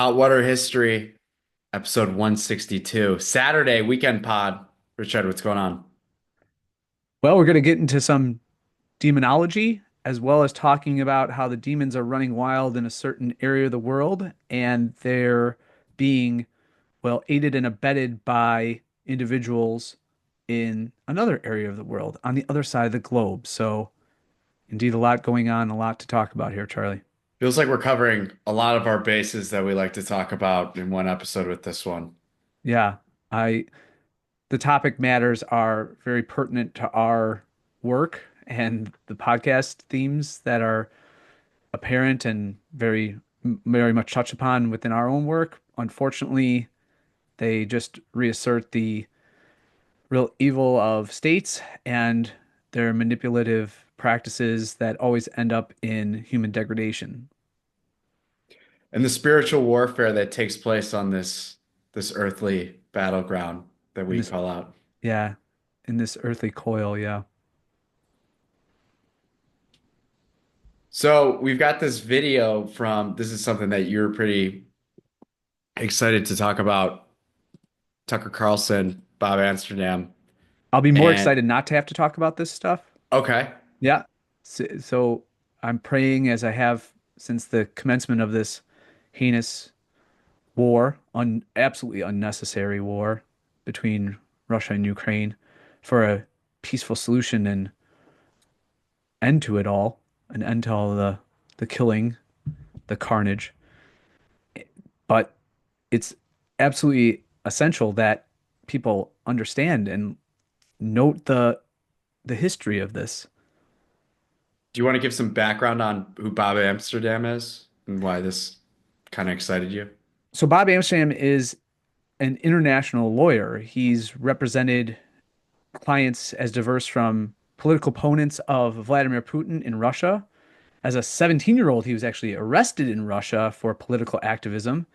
Hot Water History, episode 162. Saturday weekend pod. Richard, what's going on? Well, we're going to get into some demonology as well as talking about how the demons are running wild in a certain area of the world and they're being, well, aided and abetted by individuals in another area of the world on the other side of the globe. So, indeed, a lot going on, a lot to talk about here, Charlie. Feels like we're covering a lot of our bases that we like to talk about in one episode with this one. Yeah, I the topic matters are very pertinent to our work and the podcast themes that are apparent and very much touched upon within our own work. Unfortunately, they just reassert the real evil of states and their manipulative practices that always end up in human degradation. And the spiritual warfare that takes place on this earthly battleground that In we this, call out. yeah, in this earthly coil, yeah. So we've got this video from this is something that you're pretty excited to talk about. Tucker Carlson, Bob Amsterdam, I'll be more and excited not to have to talk about this stuff. okay. Yeah. So I'm praying as I have since the commencement of this heinous war, absolutely unnecessary war between Russia and Ukraine for a peaceful solution and end to it all, an end to all the killing, the carnage. But it's absolutely essential that people understand and note the history of this. Do you want to give some background on who Bob Amsterdam is and why this kind of excited you? So Bob Amsterdam is an international lawyer. He's represented clients as diverse from political opponents of Vladimir Putin in Russia. As a 17-year-old, he was actually arrested in Russia for political activism.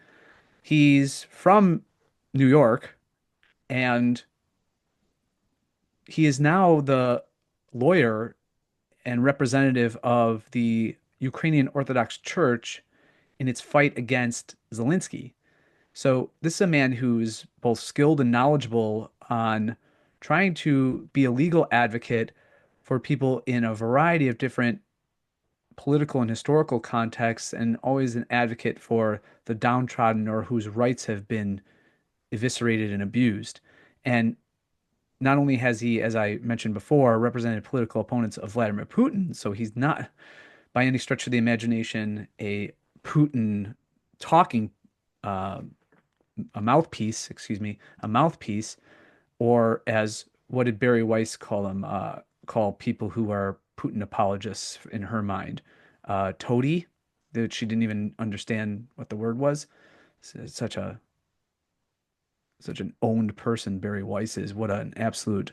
He's from New York, and he is now the lawyer and representative of the Ukrainian Orthodox Church in its fight against Zelensky. So this is a man who's both skilled and knowledgeable on trying to be a legal advocate for people in a variety of different political and historical contexts, and always an advocate for the downtrodden or whose rights have been eviscerated and abused. And not only has he, as I mentioned before, represented political opponents of Vladimir Putin, so he's not by any stretch of the imagination a Putin talking uh, a mouthpiece, excuse me, a mouthpiece, or as what did Barry Weiss call them? Call people who are Putin apologists in her mind, toady, that she didn't even understand what the word was. It's such an owned person Barry Weiss is. What an absolute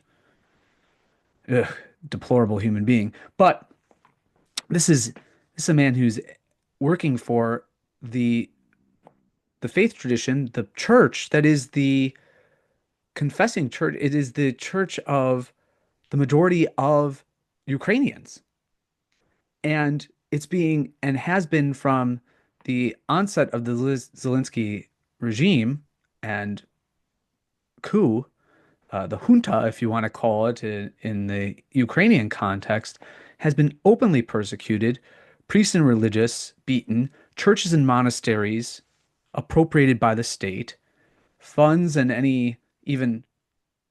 ugh, deplorable human being. But this is a man who's working for the the faith tradition, the church that is the confessing church. It is the church of the majority of Ukrainians. And it's being and has been from the onset of the Zelensky regime and coup, the junta, if you want to call it, in the Ukrainian context, has been openly persecuted, priests and religious beaten, churches and monasteries appropriated by the state, funds and any even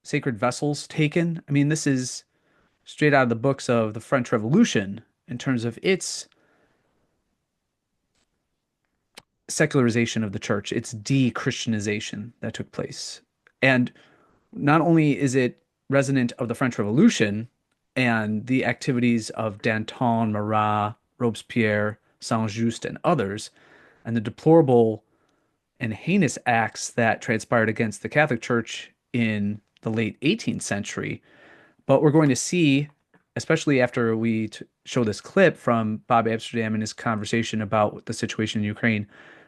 sacred vessels taken. I mean, this is straight out of the books of the French Revolution in terms of its secularization of the church, its de-Christianization that took place. And not only is it resonant of the French Revolution and the activities of Danton, Marat, Robespierre, Saint-Just, and others, and the deplorable and heinous acts that transpired against the Catholic Church in the late 18th century, but we're going to see, especially after we show this clip from Bob Amsterdam and his conversation about the situation in Ukraine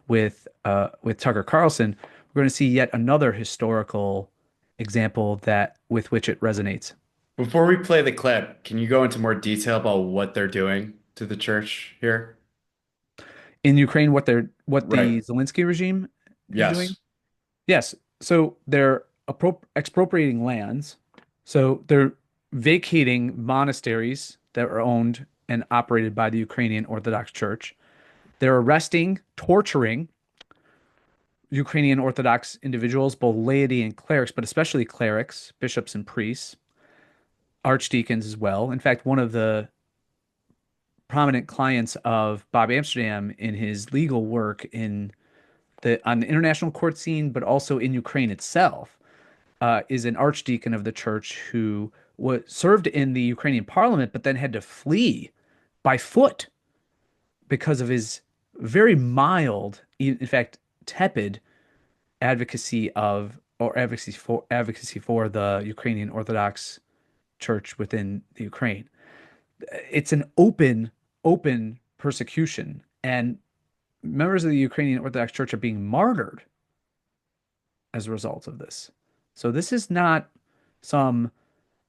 with Tucker Carlson, we're going to see yet another historical example that with which it resonates. Before we play the clip, can you go into more detail about what they're doing to the church here? In Ukraine, what Right. the Zelensky regime is doing? Yes. Yes. So they're expropriating lands. So they're vacating monasteries that are owned and operated by the Ukrainian Orthodox Church. They're arresting, torturing Ukrainian Orthodox individuals, both laity and clerics, but especially clerics, bishops and priests, archdeacons as well. In fact, one of the prominent clients of Bob Amsterdam in his legal work in the on the international court scene, but also in Ukraine itself, is an archdeacon of the church who served in the Ukrainian parliament, but then had to flee by foot because of his very mild, in fact, tepid advocacy for the Ukrainian Orthodox Church within the Ukraine. It's an open persecution, and members of the Ukrainian Orthodox Church are being martyred as a result of this. So this is not some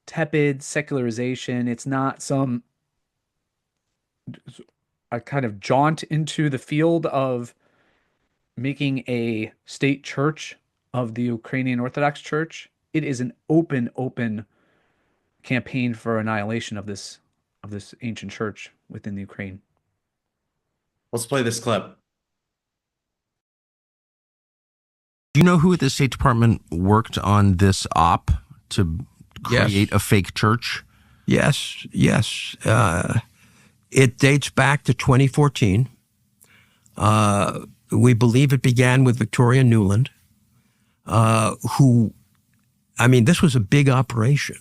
tepid secularization. It's not some a kind of jaunt into the field of making a state church of the Ukrainian Orthodox Church. It is an open campaign for annihilation of this ancient church within the Ukraine. Let's play this clip. Do you know who at the State Department worked on this op to create Yes. a fake church? Yes, yes. It dates back to 2014. We believe it began with Victoria Nuland, this was a big operation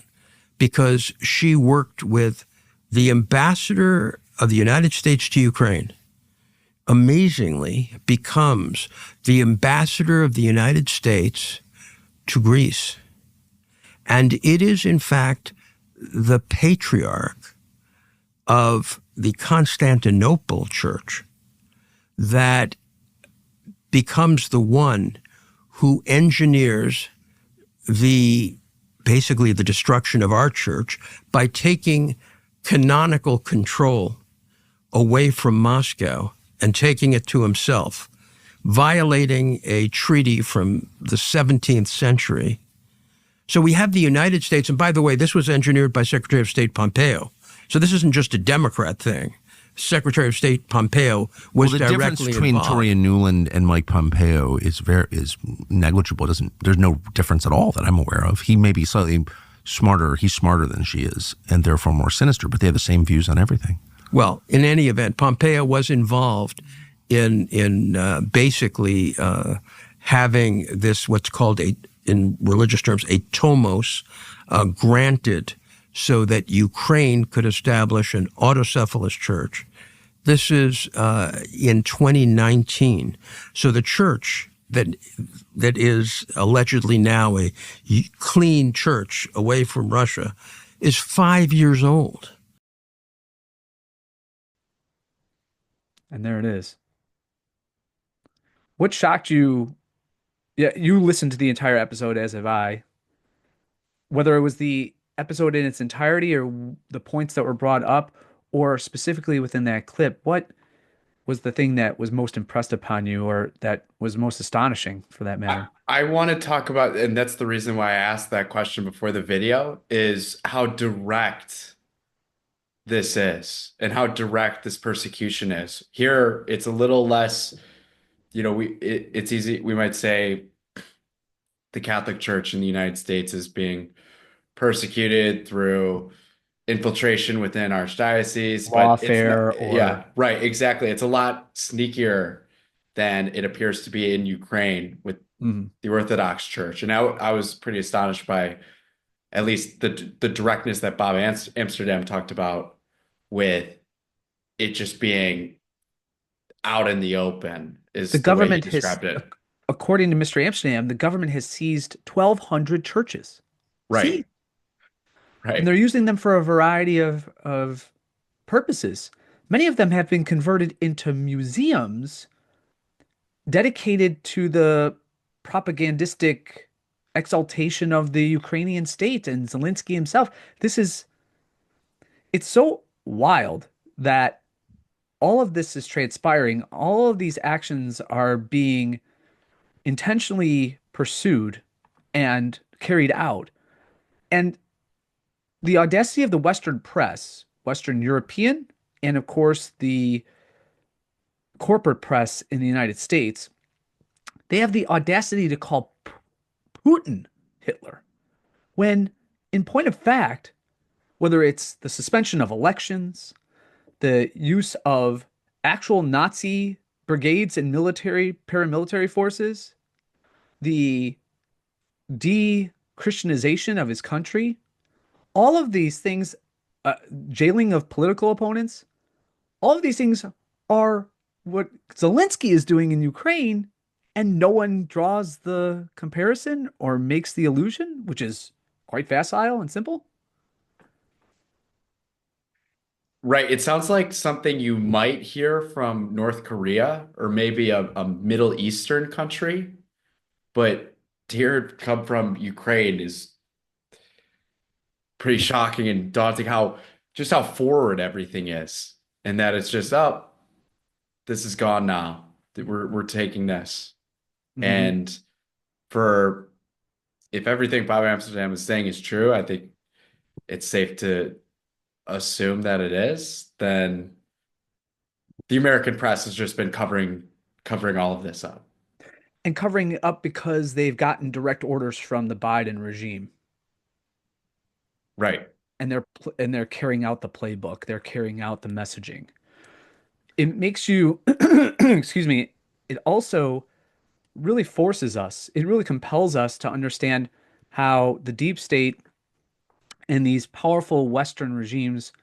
because she worked with the ambassador of the United States to Ukraine, amazingly becomes the ambassador of the United States to Greece. And it is, in fact, the patriarch of the Constantinople church that becomes the one who engineers basically the destruction of our church by taking canonical control away from Moscow and taking it to himself, violating a treaty from the 17th century. So we have the United States, and by the way, this was engineered by Secretary of State Pompeo. So this isn't just a Democrat thing. Secretary of State Pompeo was The difference directly between involved. Victoria Nuland and Mike Pompeo is negligible. There's no difference at all that I'm aware of. He may be slightly smarter. He's smarter than she is, and therefore more sinister. But they have the same views on everything. Well, in any event, Pompeo was involved in basically having this, what's called in religious terms, a tomos granted so that Ukraine could establish an autocephalous church. This is in 2019. So the church that is allegedly now a clean church away from Russia is 5 years old. And there it is. What shocked you? Yeah, you listened to the entire episode, as have I. Whether it was the episode in its entirety or the points that were brought up, or specifically within that clip, what was the thing that was most impressed upon you or that was most astonishing for that matter? I want to talk about, and that's the reason why I asked that question before the video, is how direct this is and how direct this persecution is. Here, it's a little less, it's easy. We might say the Catholic Church in the United States is being persecuted through infiltration within archdiocese, but it's Lawfare not, or yeah, right, exactly. It's a lot sneakier than it appears to be in Ukraine with Mhm. the Orthodox Church. And I was pretty astonished by at least the directness that Bob Amsterdam talked about with it just being out in the open The is the way he government has, described it. according to Mr. Amsterdam, the government has seized 1,200 churches. Right, See, and right. they're using them for a variety of purposes. Many of them have been converted into museums dedicated to the propagandistic exaltation of the Ukrainian state and Zelensky himself. It's so wild that all of this is transpiring. All of these actions are being intentionally pursued and carried out. And the audacity of the Western press, Western European, and of course the corporate press in the United States, they have the audacity to call Putin Hitler. When, in point of fact, whether it's the suspension of elections, the use of actual Nazi brigades and paramilitary forces, the de-Christianization of his country, all of these things, jailing of political opponents, all of these things are what Zelensky is doing in Ukraine, and no one draws the comparison or makes the allusion, which is quite facile and simple. Right. It sounds like something you might hear from North Korea or maybe a Middle Eastern country, but to hear it come from Ukraine is pretty shocking and daunting how forward everything is. And that it's just, oh, this is gone now. We're taking this. Mhm. And for if everything Bob Amsterdam is saying is true, I think it's safe to assume that it is, then the American press has just been covering all of this up. And covering it up because they've gotten direct orders from the Biden regime, Right. and they're carrying out the playbook. They're carrying out the messaging. It makes you, excuse me, it also really forces us, it really compels us to understand how the deep state and these powerful Western regimes,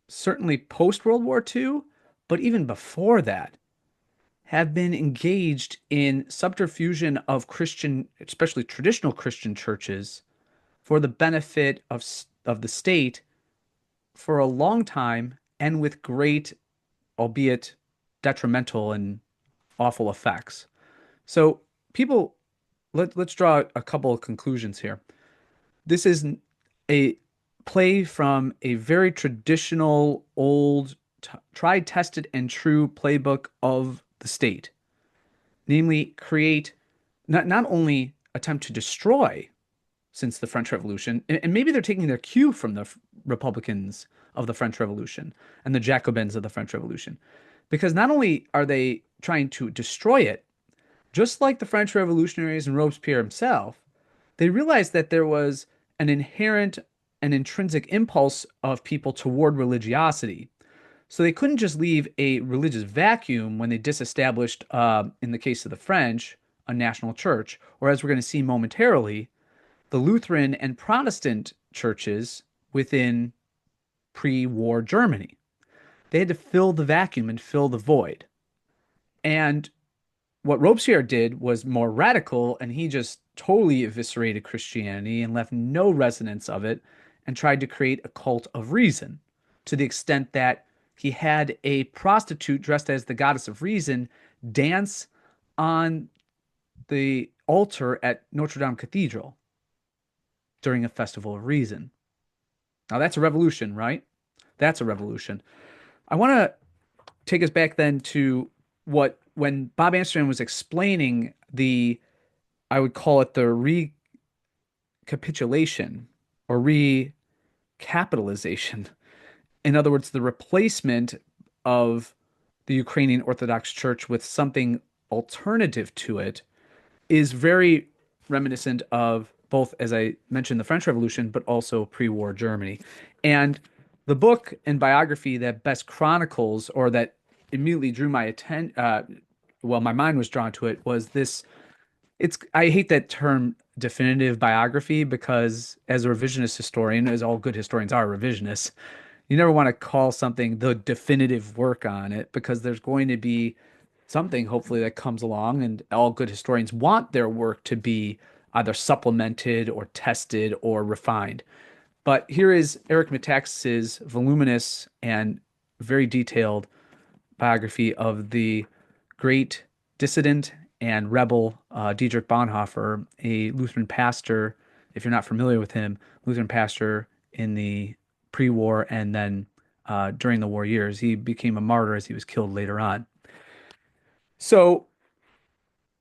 certainly post World War II, but even before that, have been engaged in subterfusion of Christian, especially traditional Christian churches, for the benefit of the state for a long time and with great, albeit detrimental and awful effects. So, people, let's draw a couple of conclusions here. This is a play from a very traditional, old, tried, tested, and true playbook of the state, namely, create not only attempt to destroy since the French Revolution, and maybe they're taking their cue from the Republicans of the French Revolution and the Jacobins of the French Revolution, because not only are they trying to destroy it, just like the French revolutionaries and Robespierre himself, they realized that there was an inherent and intrinsic impulse of people toward religiosity. So they couldn't just leave a religious vacuum when they disestablished, in the case of the French, a national church, or as we're going to see momentarily, the Lutheran and Protestant churches within pre-war Germany. They had to fill the vacuum and fill the void. And what Robespierre did was more radical, and he just totally eviscerated Christianity and left no resonance of it and tried to create a cult of reason to the extent that he had a prostitute dressed as the goddess of reason dance on the altar at Notre Dame Cathedral during a festival of reason. Now that's a revolution, right? That's a revolution. I want to take us back then to what when Bob Amsterdam was explaining the, I would call it the recapitulation or recapitalization. In other words, the replacement of the Ukrainian Orthodox Church with something alternative to it is very reminiscent of both, as I mentioned, the French Revolution, but also pre-war Germany. And the book and biography that best chronicles or that immediately drew my attention, well, my mind was drawn to it, was this. I hate that term definitive biography because as a revisionist historian, as all good historians are revisionists, you never want to call something the definitive work on it because there's going to be something hopefully that comes along, and all good historians want their work to be either supplemented or tested or refined. But here is Eric Metaxas's voluminous and very detailed biography of the great dissident and rebel Dietrich Bonhoeffer, a Lutheran pastor, if you're not familiar with him, Lutheran pastor in the pre-war and then during the war years. He became a martyr as he was killed later on. So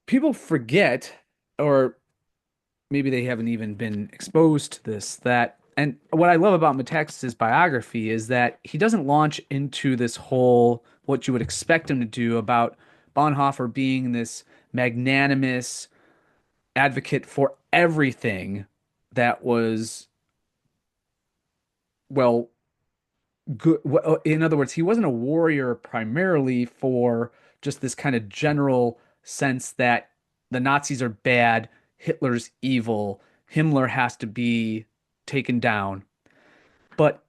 people forget, or maybe they haven't even been exposed to this, that, and what I love about Metaxas's biography is that he doesn't launch into this whole, what you would expect him to do about Bonhoeffer being this magnanimous advocate for everything that was, well, good. In other words, he wasn't a warrior primarily for just this kind of general sense that the Nazis are bad, Hitler's evil, Himmler has to be taken down. But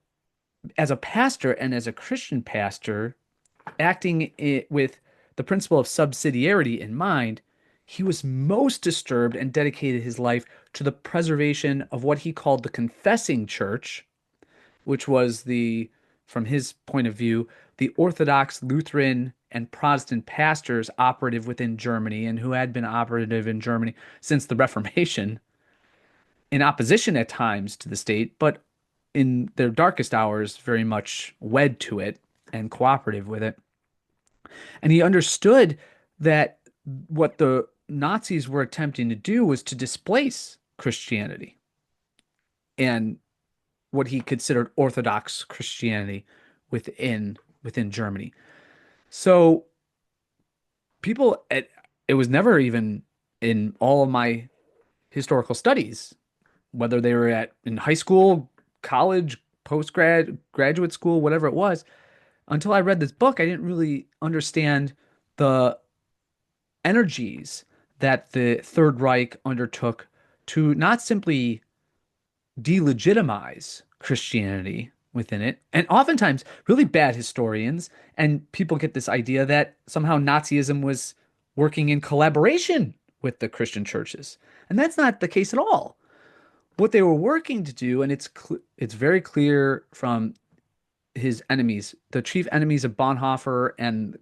as a pastor and as a Christian pastor, acting with the principle of subsidiarity in mind, he was most disturbed and dedicated his life to the preservation of what he called the confessing church, which was from his point of view, the Orthodox, Lutheran, and Protestant pastors operative within Germany and who had been operative in Germany since the Reformation, in opposition at times to the state, but in their darkest hours, very much wed to it and cooperative with it. And he understood that what the Nazis were attempting to do was to displace Christianity and what he considered Orthodox Christianity within Germany. So it was never even in all of my historical studies, whether they were in high school, college, graduate school, whatever it was, until I read this book, I didn't really understand the energies that the Third Reich undertook to not simply delegitimize Christianity within it. And oftentimes, really bad historians and people get this idea that somehow Nazism was working in collaboration with the Christian churches. And that's not the case at all. What they were working to do, and it's very clear from his enemies, the chief enemies of Bonhoeffer and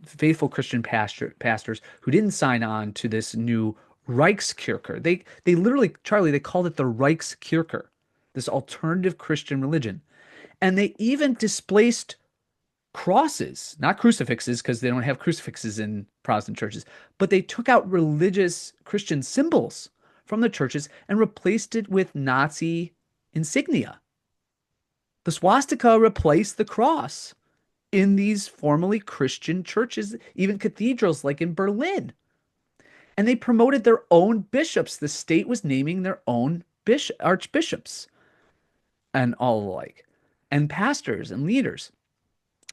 faithful Christian pastors who didn't sign on to this new Reichskirche. They literally, Charlie, they called it the Reichskirche, this alternative Christian religion. And they even displaced crosses, not crucifixes, because they don't have crucifixes in Protestant churches, but they took out religious Christian symbols from the churches and replaced it with Nazi insignia. The swastika replaced the cross in these formerly Christian churches, even cathedrals like in Berlin. And they promoted their own bishops. The state was naming their own archbishops and all the like, and pastors and leaders.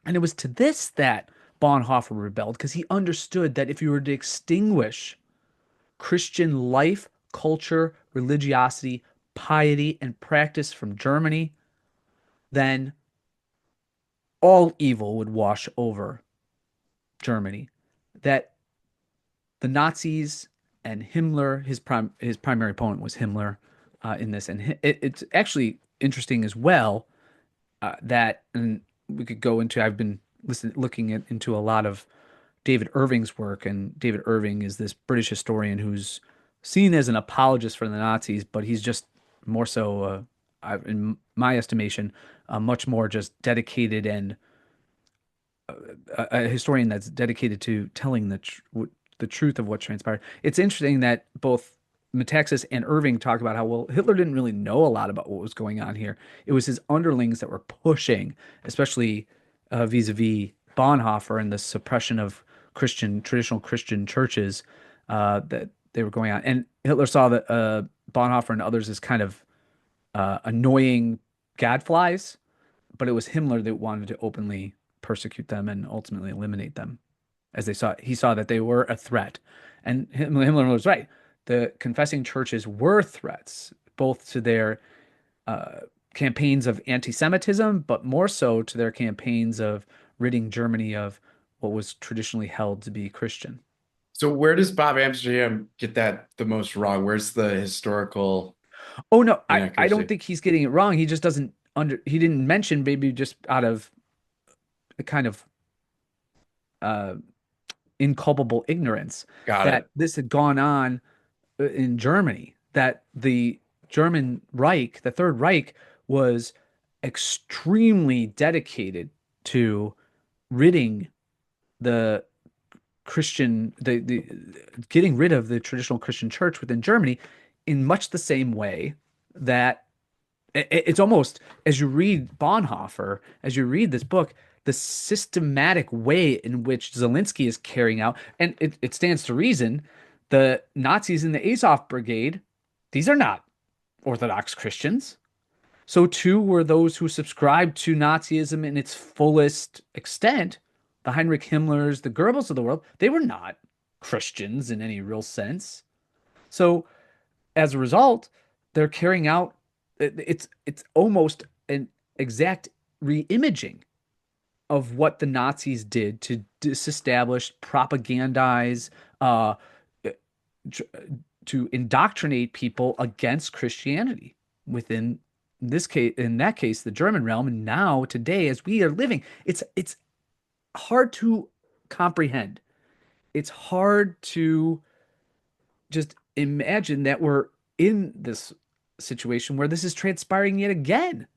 And it was to this that Bonhoeffer rebelled, because he understood that if you were to extinguish Christian life, culture, religiosity, piety, and practice from Germany, then all evil would wash over Germany. That the Nazis and Himmler, his primary opponent was Himmler in this. And it's actually interesting as well that, and we could go into, I've been looking into a lot of David Irving's work, and David Irving is this British historian who's seen as an apologist for the Nazis, but he's just more so, in my estimation, much more just dedicated and a historian that's dedicated to telling the truth of what transpired. It's interesting that both Metaxas and Irving talk about how, well, Hitler didn't really know a lot about what was going on here. It was his underlings that were pushing, especially vis-a-vis Bonhoeffer and the suppression of traditional Christian churches that they were going on. And Hitler saw that Bonhoeffer and others as kind of annoying gadflies, but it was Himmler that wanted to openly persecute them and ultimately eliminate them, as he saw that they were a threat. And Himmler was right. The confessing churches were threats, both to their campaigns of anti-Semitism, but more so to their campaigns of ridding Germany of what was traditionally held to be Christian. So where does Bob Amsterdam get that the most wrong? Where's the historical? Oh no, I don't inaccuracy? think he's getting it wrong. He just doesn't he didn't mention, maybe just out of a kind of inculpable ignorance, Got that it. this had gone on in Germany, that the German Reich, the Third Reich, was extremely dedicated to ridding the the getting rid of the traditional Christian church within Germany in much the same way that it's almost, as you read Bonhoeffer, as you read this book, the systematic way in which Zelensky is carrying out, and it stands to reason, the Nazis in the Azov Brigade, these are not Orthodox Christians. So too were those who subscribed to Nazism in its fullest extent. The Heinrich Himmlers, the Goebbels of the world, they were not Christians in any real sense. So as a result, they're carrying out it's almost an exact reimaging of what the Nazis did to disestablish, propagandize, to indoctrinate people against Christianity within this case, in that case, the German realm. And now, today, as we are living, it's hard to comprehend. It's hard to just imagine that we're in this situation where this is transpiring yet again.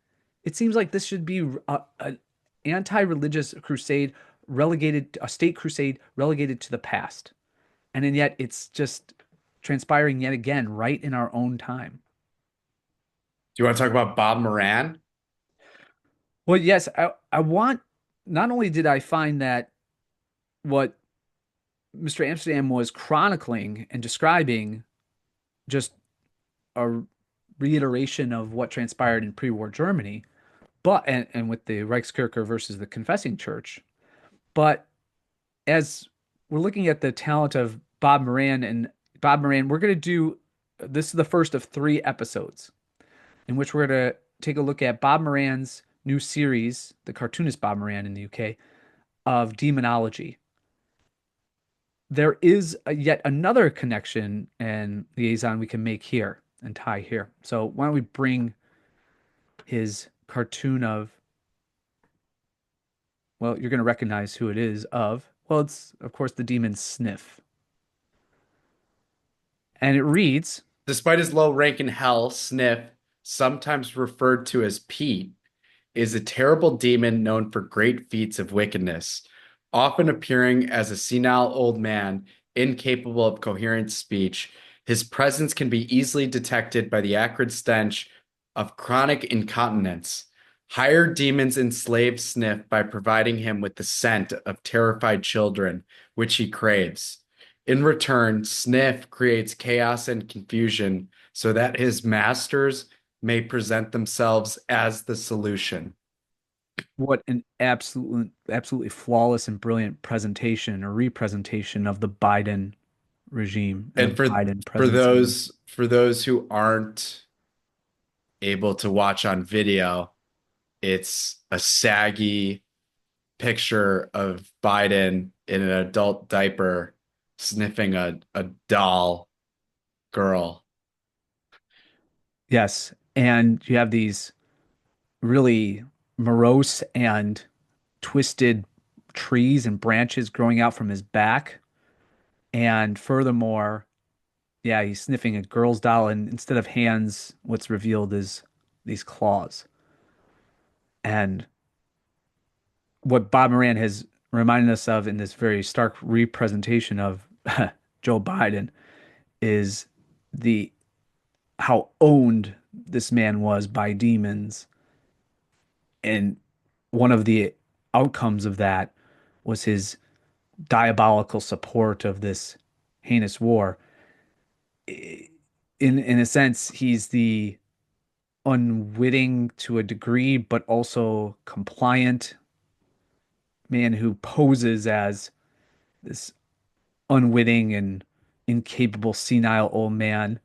It seems like this should be an anti-religious crusade relegated, a state crusade relegated to the past. And yet it's just transpiring yet again right in our own time. Do you want to talk about Bob Moran? Well, yes, I want, not only did I find that what Mr. Amsterdam was chronicling and describing just a reiteration of what transpired in pre-war Germany, but and with the Reichskirche versus the Confessing Church. But as we're looking at the talent of Bob Moran, we're going to do, this is the first of 3 episodes in which we're going to take a look at Bob Moran's new series, the cartoonist Bob Moran in the UK, of demonology. There is yet another connection and liaison we can make here and tie here. So why don't we bring his cartoon of, well, you're going to recognize who it is of. Well, it's, of course, the demon Sniff. And it reads, Despite his low rank in hell, Sniff, sometimes referred to as Pete, is a terrible demon known for great feats of wickedness, often appearing as a senile old man, incapable of coherent speech. His presence can be easily detected by the acrid stench of chronic incontinence. Hired demons enslave Sniff by providing him with the scent of terrified children, which he craves. In return, Sniff creates chaos and confusion so that his masters may present themselves as the solution. what an absolutely flawless and brilliant presentation or representation of the Biden regime and the And Biden for presidency. those who aren't able to watch on video, it's a saggy picture of Biden in an adult diaper sniffing a doll girl. Yes. And you have these really morose and twisted trees and branches growing out from his back. And furthermore, yeah, he's sniffing a girl's doll, and instead of hands, what's revealed is these claws. And what Bob Moran has reminded us of in this very stark representation of Joe Biden is the how owned this man was by demons. And one of the outcomes of that was his diabolical support of this heinous war. In a sense, he's the unwitting to a degree, but also compliant man who poses as this unwitting and incapable senile old man.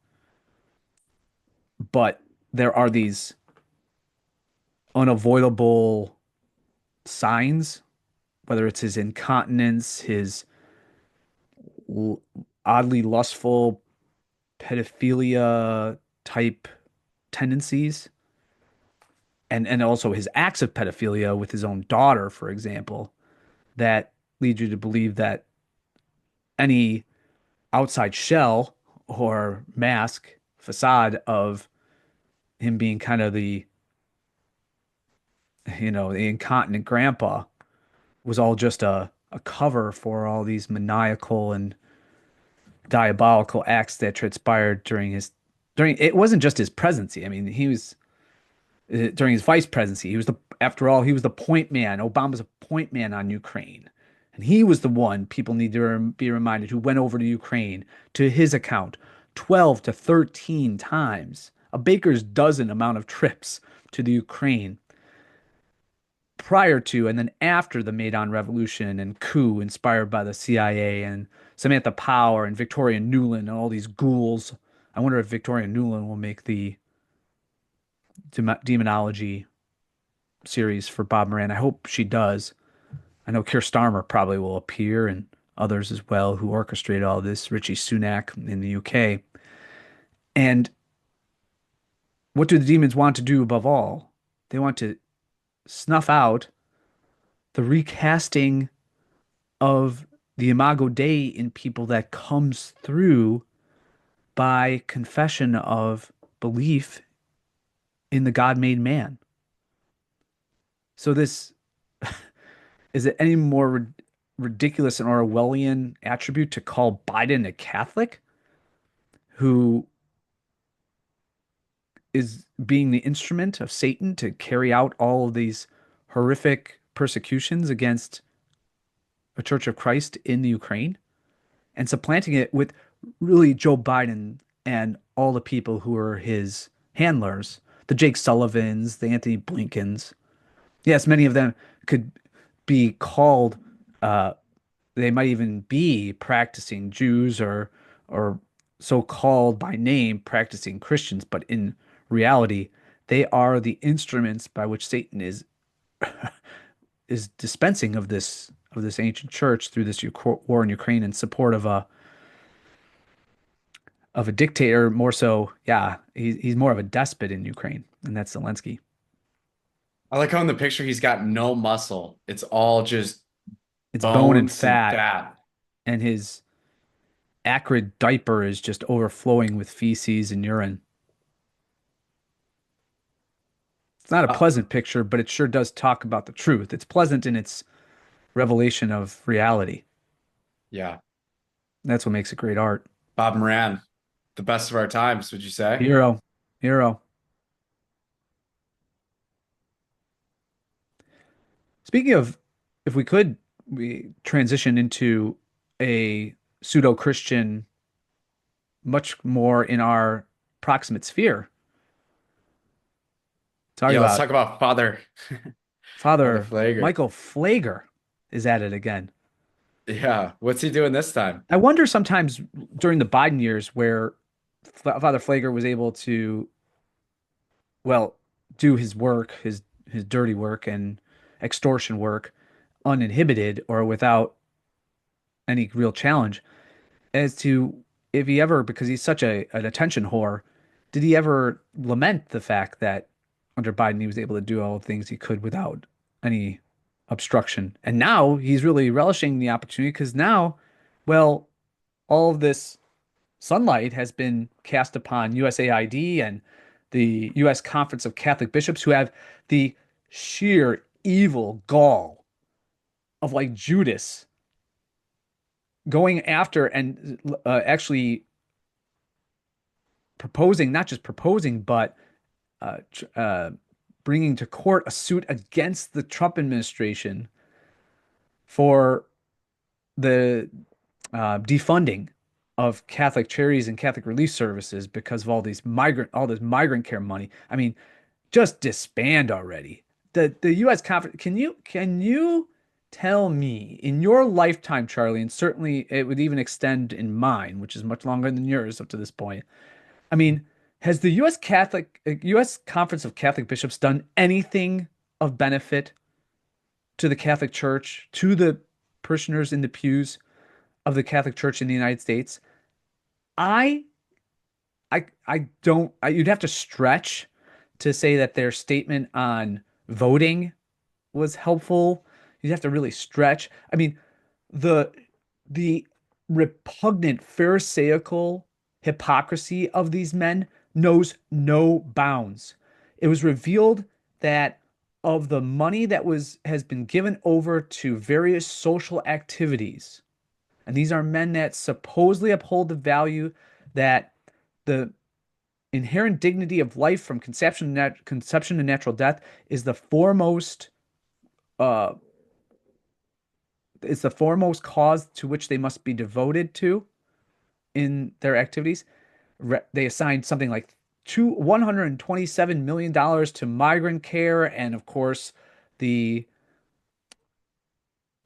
But there are these unavoidable signs, whether it's his incontinence, his oddly lustful pedophilia type tendencies, and also his acts of pedophilia with his own daughter, for example, that lead you to believe that any outside shell or mask facade of him being kind of the the incontinent grandpa was all just a cover for all these maniacal and diabolical acts that transpired during it wasn't just his presidency. I mean, he was during his vice presidency. He was after all, he was the point man. Obama's a point man on Ukraine. And he was the one people need to be reminded who went over to Ukraine to his account 12 to 13 times, a baker's dozen amount of trips to the Ukraine prior to and then after the Maidan Revolution and coup inspired by the CIA and Samantha Power and Victoria Nuland and all these ghouls. I wonder if Victoria Nuland will make the demonology series for Bob Moran. I hope she does. I know Keir Starmer probably will appear and others as well who orchestrated all this, Richie Sunak in the UK. And what do the demons want to do above all? They want to snuff out the recasting of the imago Dei in people that comes through by confession of belief in the God made man. So this is it any more ridiculous and Orwellian attribute to call Biden a Catholic who is being the instrument of Satan to carry out all of these horrific persecutions against a Church of Christ in the Ukraine and supplanting it with really Joe Biden and all the people who are his handlers, the Jake Sullivans, the Anthony Blinkens. Yes, many of them could be called, they might even be practicing Jews or so-called by name practicing Christians, but in reality, they are the instruments by which Satan is dispensing of this ancient church through this war in Ukraine in support of a dictator. More so, yeah, he's more of a despot in Ukraine, and that's Zelensky. I like how in the picture he's got no muscle. It's all just It's bone and bones and fat, fat. and his acrid diaper is just overflowing with feces and urine. It's not a Uh, pleasant picture, but it sure does talk about the truth. It's pleasant in its revelation of reality. yeah. That's what makes it great art. Bob Moran, the best of our times, would you say? Hero, hero. Speaking of, if we transition into a pseudo-Christian, much more in our proximate sphere. Talk Yeah, let's about talk about Father Father Flager. Michael Flager is at it again. Yeah, what's he doing this time? I wonder sometimes during the Biden years where Father Flager was able to, well, do his work, his dirty work and extortion work uninhibited or without any real challenge as to if he ever, because he's such an attention whore, did he ever lament the fact that under Biden he was able to do all the things he could without any obstruction? And now he's really relishing the opportunity because now, well, all of this sunlight has been cast upon USAID and the U.S. Conference of Catholic Bishops who have the sheer evil gall of like Judas going after and actually proposing, not just proposing, but uh, bringing to court a suit against the Trump administration for the defunding of Catholic charities and Catholic relief services because of all this migrant care money. I mean, just disband already. The U.S. conference. Can you tell me in your lifetime, Charlie, and certainly it would even extend in mine, which is much longer than yours up to this point. I mean, has the U.S. Conference of Catholic Bishops done anything of benefit to the Catholic Church, to the parishioners in the pews of the Catholic Church in the United States? I I don't you'd have to stretch to say that their statement on voting was helpful. You'd have to really stretch. I mean, the the repugnant pharisaical hypocrisy of these men knows no bounds. It was revealed that of the money that has been given over to various social activities. And these are men that supposedly uphold the value that the inherent dignity of life from conception to natural death is the foremost uh is the foremost cause to which they must be devoted to in their activities. They assigned something like $127 million to migrant care, and of course the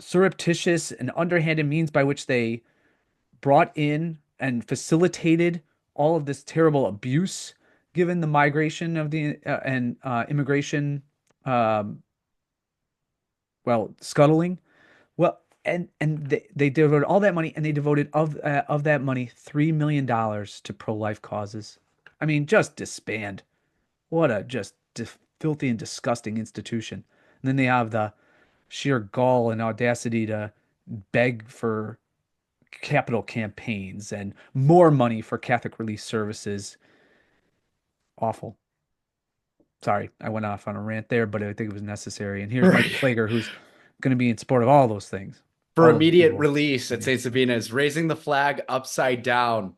surreptitious and underhanded means by which they brought in and facilitated all of this terrible abuse given the migration of the and immigration, um, scuttling. Well, and they devoted all that money, and they devoted of that money $3 million to pro-life causes. I mean, just disband. What a just filthy and disgusting institution. And then they have the sheer gall and audacity to beg for capital campaigns and more money for Catholic relief services. Awful. Sorry, I went off on a rant there, but I think it was necessary. And here's Michael Right. Flager, who's going to be in support of all those things, For all of the immediate evil. release at St. Sabina's, raising the flag upside down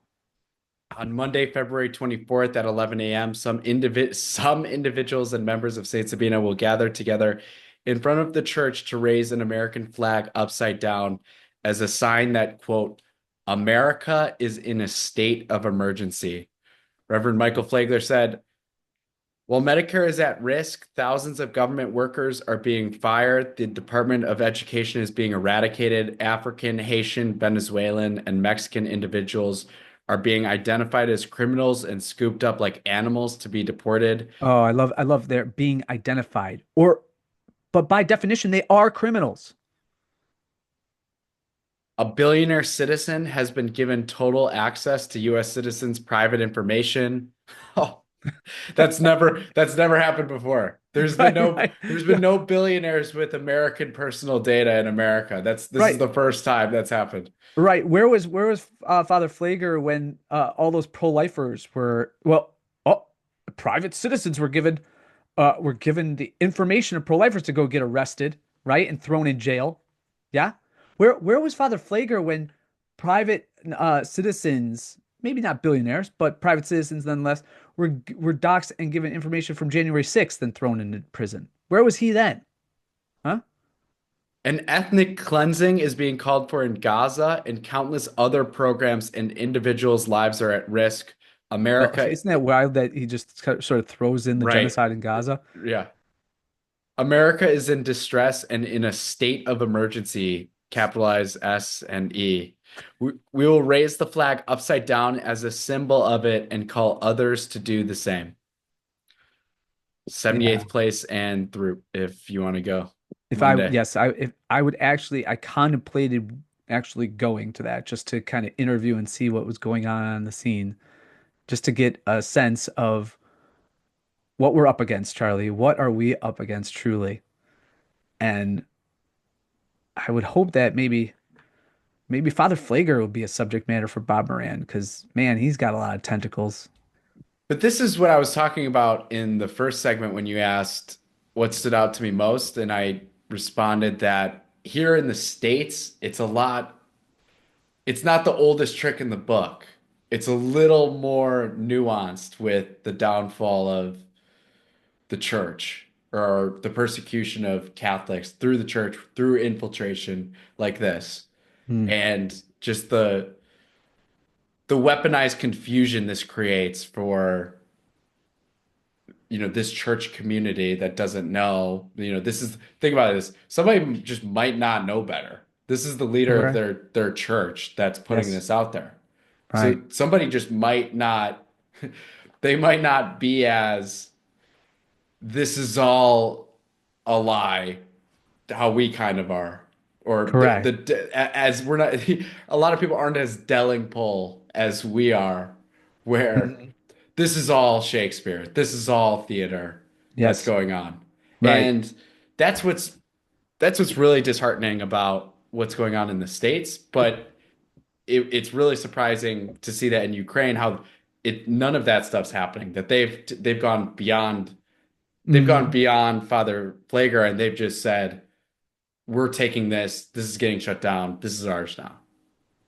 on Monday, February 24th at 11 a.m. Some individuals and members of St. Sabina will gather together in front of the church to raise an American flag upside down as a sign that, quote, America is in a state of emergency. Reverend Michael Flagler said, while Medicare is at risk, thousands of government workers are being fired. The Department of Education is being eradicated. African, Haitian, Venezuelan, and Mexican individuals are being identified as criminals and scooped up like animals to be deported. Oh, I love their being identified. But by definition, they are criminals. A billionaire citizen has been given total access to U.S. citizens' private information. Oh, that's never happened before. Right, right, There's been no billionaires with American personal data in America. This is right, the first time that's happened. right. Where was Father Flager when all those pro-lifers private citizens were given the information of pro-lifers to go get arrested, right, and thrown in jail. Yeah. Where was Father Flager when private citizens, maybe not billionaires, but private citizens nonetheless, were doxxed and given information from January 6th and thrown into prison? Where was he then? Huh? An ethnic cleansing is being called for in Gaza, and countless other programs and individuals' lives are at risk. Well, America, isn't that wild that he just sort of throws in the right. genocide in Gaza? Yeah. America is in distress and in a state of emergency, capitalize S and E. We will raise the flag upside down as a symbol of it and call others to do the same. Yeah. 78th place and through if you want to go If I Monday. yes, I if I would actually I contemplated actually going to that just to kind of interview and see what was going on the scene, just to get a sense of what we're up against, Charlie. What are we up against truly? And I would hope that maybe Father Flager would be a subject matter for Bob Moran because man, he's got a lot of tentacles. But this is what I was talking about in the first segment when you asked what stood out to me most, and I responded that here in the States, it's not the oldest trick in the book. It's a little more nuanced with the downfall of the church or the persecution of Catholics through the church, through infiltration like this. Hmm. And just the weaponized confusion this creates for this church community that doesn't know, this is think about this. Somebody just might not know better. This is the leader of Correct. their church that's putting Yes. this out there. Right. So somebody just might not they might not be as this is all a lie how we kind of are or Correct. as we're not a lot of people aren't as delling pull as we are where Mhm. this is all Shakespeare. This is all theater that's Yes. going on. Right. And that's what's really disheartening about what's going on in the States. But it's really surprising to see that in Ukraine, how none of that stuff's happening, that they've gone beyond They've gone Mhm. beyond Father Flager and they've just said, we're taking this. This is getting shut down. This is ours now.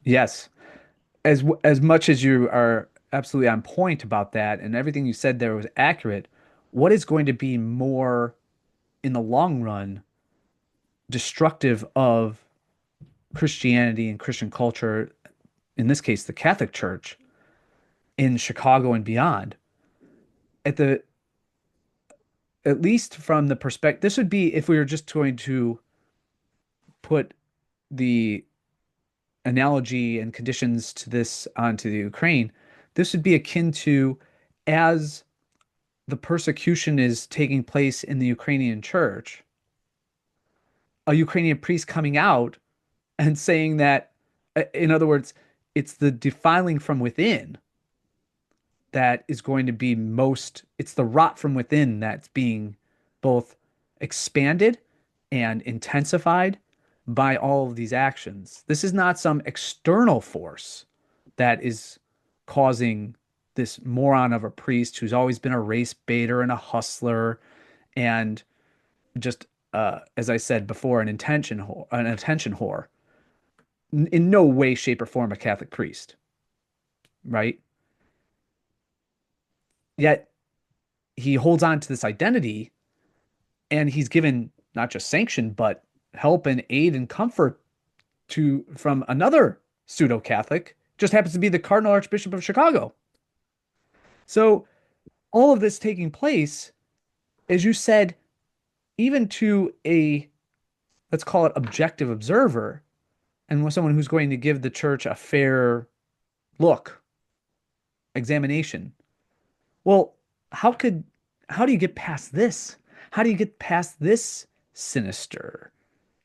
Yes. As much as you are absolutely on point about that and everything you said there was accurate, what is going to be more in the long run destructive of Christianity and Christian culture, in this case, the Catholic Church in Chicago and beyond, at the at least from the perspective, this would be if we were just going to put the analogy and conditions to this onto the Ukraine, this would be akin to as the persecution is taking place in the Ukrainian church, a Ukrainian priest coming out and saying that, in other words, it's the defiling from within that is going to be most, it's the rot from within that's being both expanded and intensified by all of these actions. This is not some external force that is causing this moron of a priest who's always been a race baiter and a hustler and just as I said before, an attention whore. In no way, shape, or form a Catholic priest, right? Yet he holds on to this identity and he's given not just sanction, but help and aid and comfort to from another pseudo Catholic, just happens to be the Cardinal Archbishop of Chicago. So all of this taking place, as you said, even to a, let's call it objective observer, and someone who's going to give the church a fair look, examination. Well, how could how do you get past this? How do you get past this sinister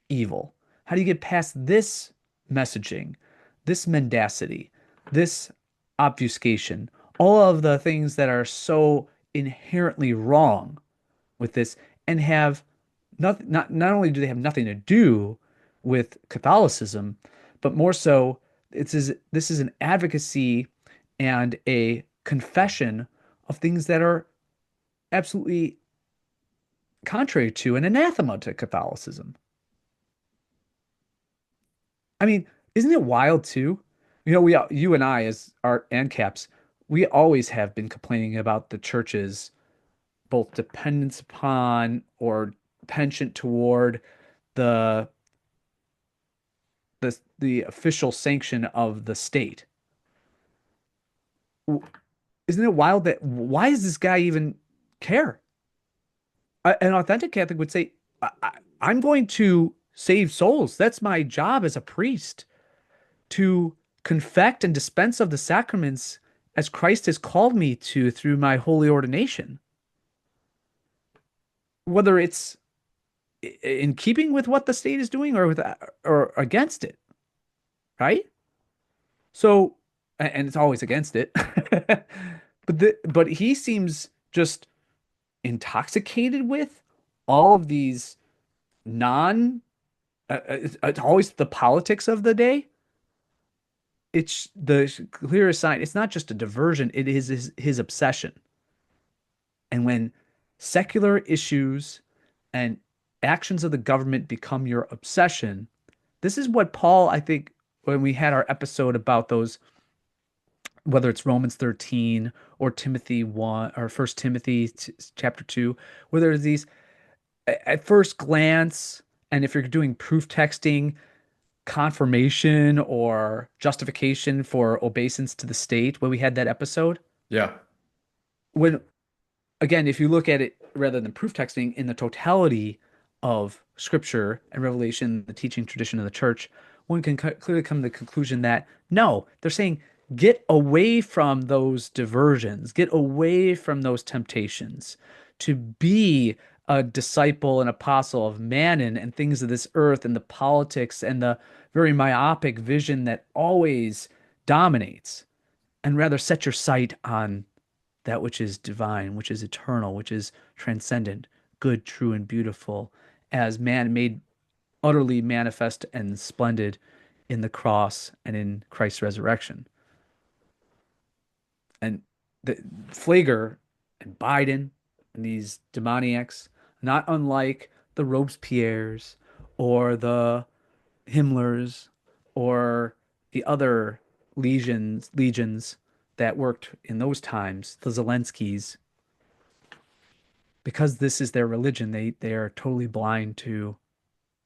evil? How do you get past this messaging, this mendacity, this obfuscation, all of the things that are so inherently wrong with this and have not only do they have nothing to do with Catholicism, but more so this is an advocacy and a confession of things that are absolutely contrary to and anathema to Catholicism. I mean, isn't it wild too? You and I, as art and caps, we always have been complaining about the church's both dependence upon or penchant toward the the official sanction of the state. Isn't it wild that why does this guy even care? An authentic Catholic would say, I'm going to save souls. That's my job as a priest to confect and dispense of the sacraments as Christ has called me to through my holy ordination. Whether it's in keeping with what the state is doing or against it, right? So, and it's always against it. But he seems just intoxicated with all of these non it's always the politics of the day. It's the clearest sign. It's not just a diversion, it is his obsession. And when secular issues and actions of the government become your obsession, this is what Paul, I think, when we had our episode about those, whether it's Romans 13 or Timothy 1 or First Timothy chapter 2, where there's these at first glance, and if you're doing proof texting, confirmation or justification for obeisance to the state, when we had that episode, Yeah. when again, if you look at it rather than proof texting in the totality of scripture and revelation, the teaching tradition of the church, one can clearly come to the conclusion that no, they're saying get away from those diversions, get away from those temptations to be a disciple and apostle of mammon and things of this earth and the politics and the very myopic vision that always dominates, and rather set your sight on that which is divine, which is eternal, which is transcendent, good, true, and beautiful, as man made utterly manifest and splendid in the cross and in Christ's resurrection. And the Flager and Biden And these demoniacs, not unlike the Robespierres or the Himmlers or the other legions that worked in those times, the Zelenskys, because this is their religion, they are totally blind to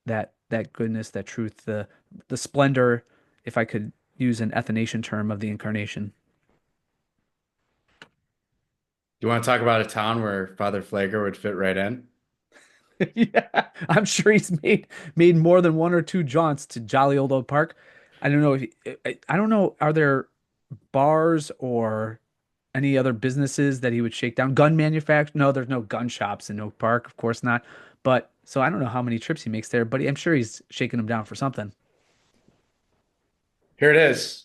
that goodness, that truth, the splendor, if I could use an Athanasian term, of the incarnation. You want to talk about a town where Father Flagler would fit right in? Yeah, I'm sure he's made more than one or two jaunts to jolly old Oak Park. I don't know if I don't know. Are there bars or any other businesses that he would shake down? Gun manufacture? No, there's no gun shops in Oak Park, of course not. But so I don't know how many trips he makes there, but I'm sure he's shaking them down for something. Here it is.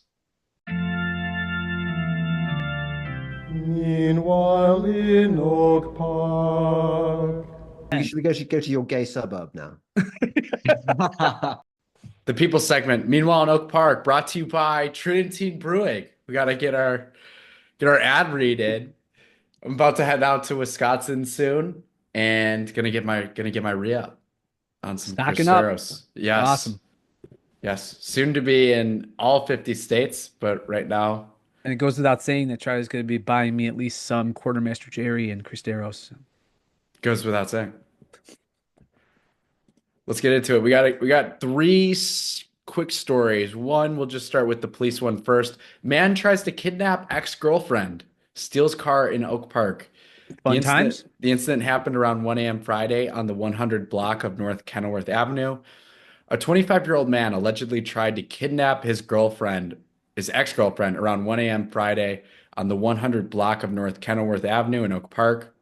Meanwhile in Oak Park. Should we go to your gay suburb now? The people segment. Meanwhile in Oak Park, brought to you by Trinity Brewing. We gotta get our ad read in. I'm about to head out to Wisconsin soon and gonna get my re-up on some Stocking up. Cristeros. Yes. Awesome. Yes. Soon to be in all 50 states, but right now, And it goes without saying that Charlie's going to be buying me at least some Quartermaster Jerry and Cristeros. goes without saying. Let's get into it. We got quick stories. One, we'll just start with the police one first. Man tries to kidnap ex-girlfriend, steals car in Oak Park. Fun times. The incident happened around 1 a.m. Friday on the 100 block of North Kenilworth Avenue. A 25-year-old man allegedly tried to kidnap his ex-girlfriend, around 1 a.m. Friday on the 100 block of North Kenilworth Avenue in Oak Park.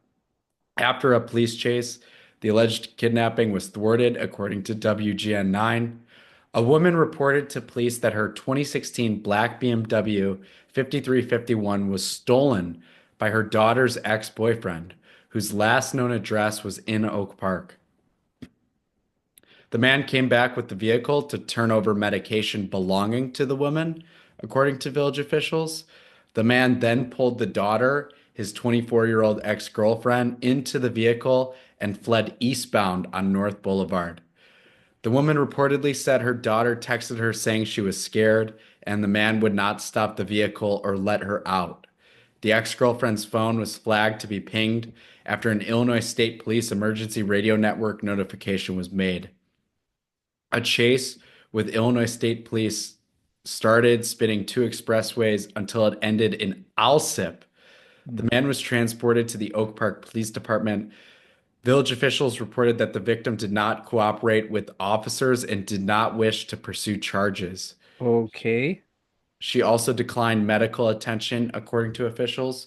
After a police chase, the alleged kidnapping was thwarted, according to WGN9. A woman reported to police that her 2016 black BMW 5351 was stolen by her daughter's ex-boyfriend, whose last known address was in Oak Park. The man came back with the vehicle to turn over medication belonging to the woman, according to village officials. The man then pulled the daughter, his 24-year-old ex-girlfriend, into the vehicle and fled eastbound on North Boulevard. The woman reportedly said her daughter texted her saying she was scared and the man would not stop the vehicle or let her out. The ex-girlfriend's phone was flagged to be pinged after an Illinois State Police emergency radio network notification was made. A chase with Illinois State Police started spinning two expressways until it ended in Alsip. The man was transported to the Oak Park Police Department. Village officials reported that the victim did not cooperate with officers and did not wish to pursue charges. Okay. She also declined medical attention, according to officials.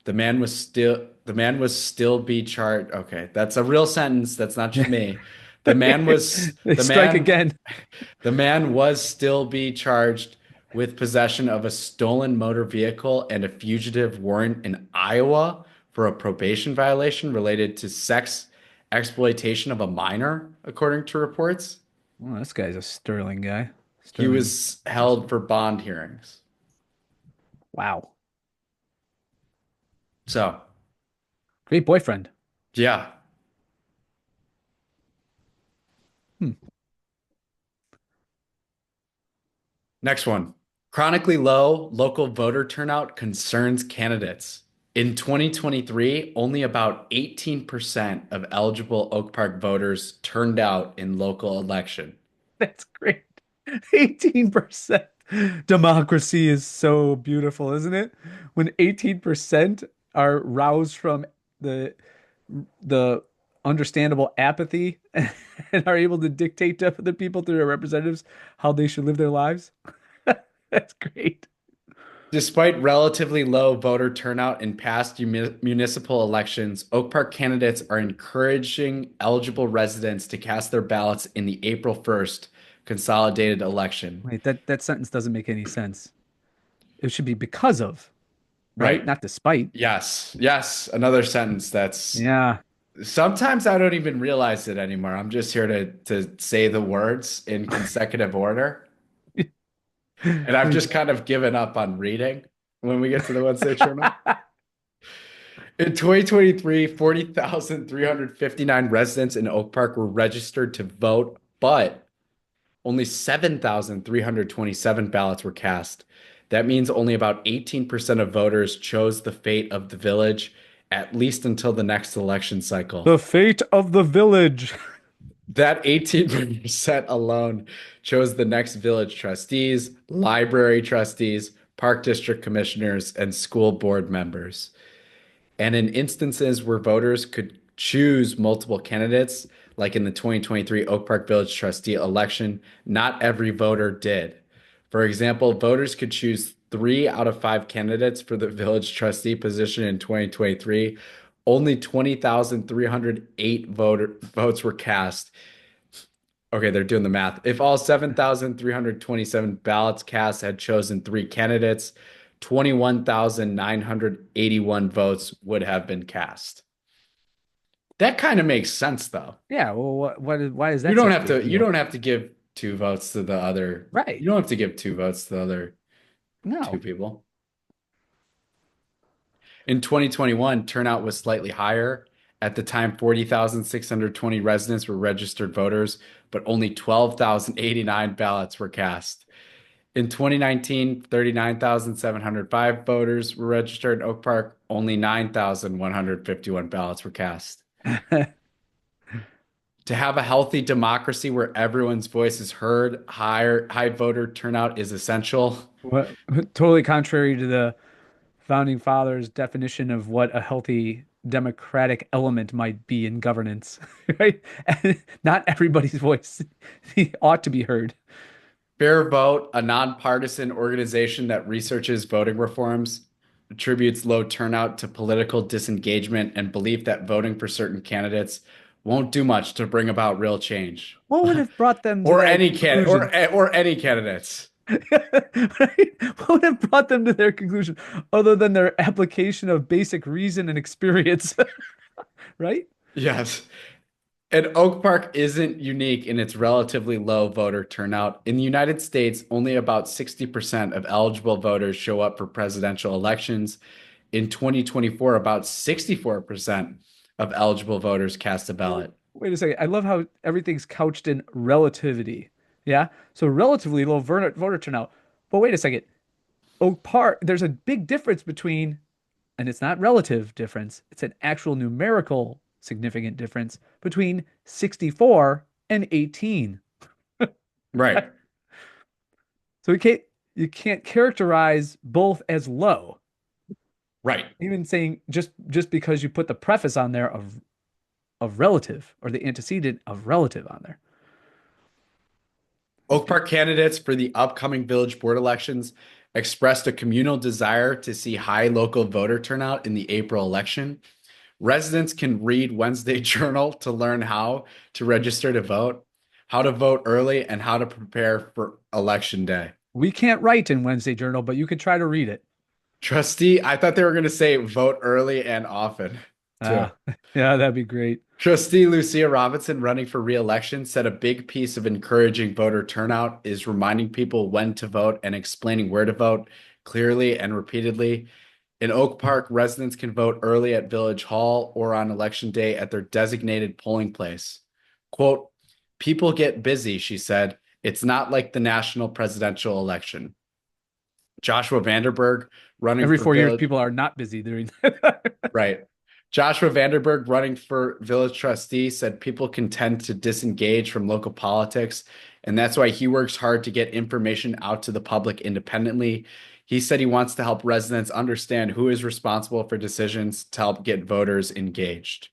The man was still be charged. Okay, that's a real sentence. That's not just me. The man was They the strike man again. the man was still be charged with possession of a stolen motor vehicle and a fugitive warrant in Iowa for a probation violation related to sex exploitation of a minor, according to reports. Well, this guy's a sterling guy. He Sterling. was held for bond hearings. Wow. So, Great boyfriend. yeah. Hmm. Next one. Chronically low local voter turnout concerns candidates. In 2023, only about 18% of eligible Oak Park voters turned out in local election. That's great. 18%. Democracy is so beautiful, isn't it? When 18% are roused from the understandable apathy and are able to dictate to the people through their representatives how they should live their lives. That's great. Despite relatively low voter turnout in past municipal elections, Oak Park candidates are encouraging eligible residents to cast their ballots in the April 1st consolidated election. Wait, that sentence doesn't make any sense. It should be because of, right? Right. Not despite. Yes. Yes. Another sentence that's Yeah. sometimes I don't even realize it anymore. I'm just here to say the words in consecutive order. And I've just kind of given up on reading when we get to the Wednesday Journal. In 2023, 40,359 residents in Oak Park were registered to vote, but only 7,327 ballots were cast. That means only about 18% of voters chose the fate of the village, at least until the next election cycle. The fate of the village. That 18% alone chose the next village trustees, library trustees, park district commissioners, and school board members. And in instances where voters could choose multiple candidates, like in the 2023 Oak Park Village Trustee election, not every voter did. For example, voters could choose 3 out of 5 candidates for the village trustee position in 2023. Only 20,308 votes were cast. Okay, they're doing the math. If all 7,327 ballots cast had chosen 3 candidates, 21,981 votes would have been cast. That kind of makes sense, though. Yeah, well, why is that You don't such a have big to. You deal? don't have to give 2 votes to the other. Right. You don't have to give 2 votes to the other 2 No. people. In 2021, turnout was slightly higher. At the time, 40,620 residents were registered voters, but only 12,089 ballots were cast. In 2019, 39,705 voters were registered in Oak Park. Only 9,151 ballots were cast. To have a healthy democracy where everyone's voice is heard, high voter turnout is essential. What, totally contrary to the founding fathers' definition of what a healthy democratic element might be in governance, right? And not everybody's voice ought to be heard. Fair Vote, a nonpartisan organization that researches voting reforms, attributes low turnout to political disengagement and belief that voting for certain candidates won't do much to bring about real change. What would have brought them to Or that any conclusion? or any candidates. Right? What would have brought them to their conclusion other than their application of basic reason and experience? Right? Yes. And Oak Park isn't unique in its relatively low voter turnout. In the United States, only about 60% of eligible voters show up for presidential elections. In 2024, about 64% of eligible voters cast a ballot. Wait a second. I love how everything's couched in relativity. Yeah. So relatively low voter turnout. But wait a second. Oak Park, there's a big difference between, and it's not relative difference, it's an actual numerical significant difference between 64 and 18. Right. So you can't characterize both as low. Right. Even saying just because you put the preface on there of relative or the antecedent of relative on there. Oak Park candidates for the upcoming village board elections expressed a communal desire to see high local voter turnout in the April election. Residents can read Wednesday Journal to learn how to register to vote, how to vote early, and how to prepare for election day. We can't write in Wednesday Journal, but you could try to read it. Trustee, I thought they were going to say vote early and often, too. Yeah, that'd be great. Trustee Lucia Robinson, running for re-election, said a big piece of encouraging voter turnout is reminding people when to vote and explaining where to vote clearly and repeatedly. In Oak Park, residents can vote early at Village Hall or on election day at their designated polling place. Quote, people get busy, she said. It's not like the national presidential election. Joshua Vanderberg, running Every for 4 years, village- people are not busy during that. Right. Joshua Vanderberg, running for village trustee, said people can tend to disengage from local politics, and that's why he works hard to get information out to the public independently. He said he wants to help residents understand who is responsible for decisions to help get voters engaged.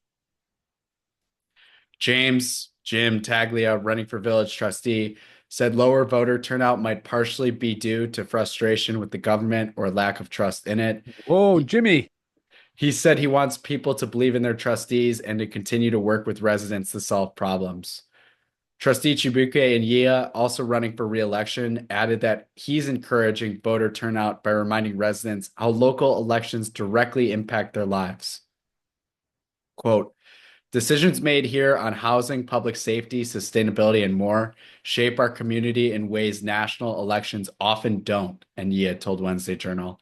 Jim Taglia, running for village trustee, said lower voter turnout might partially be due to frustration with the government or lack of trust in it. Whoa, Jimmy. He said he wants people to believe in their trustees and to continue to work with residents to solve problems. Trustee Chibuke and Yia, also running for re-election, added that he's encouraging voter turnout by reminding residents how local elections directly impact their lives. Quote, decisions made here on housing, public safety, sustainability, and more shape our community in ways national elections often don't, and Yia told Wednesday Journal.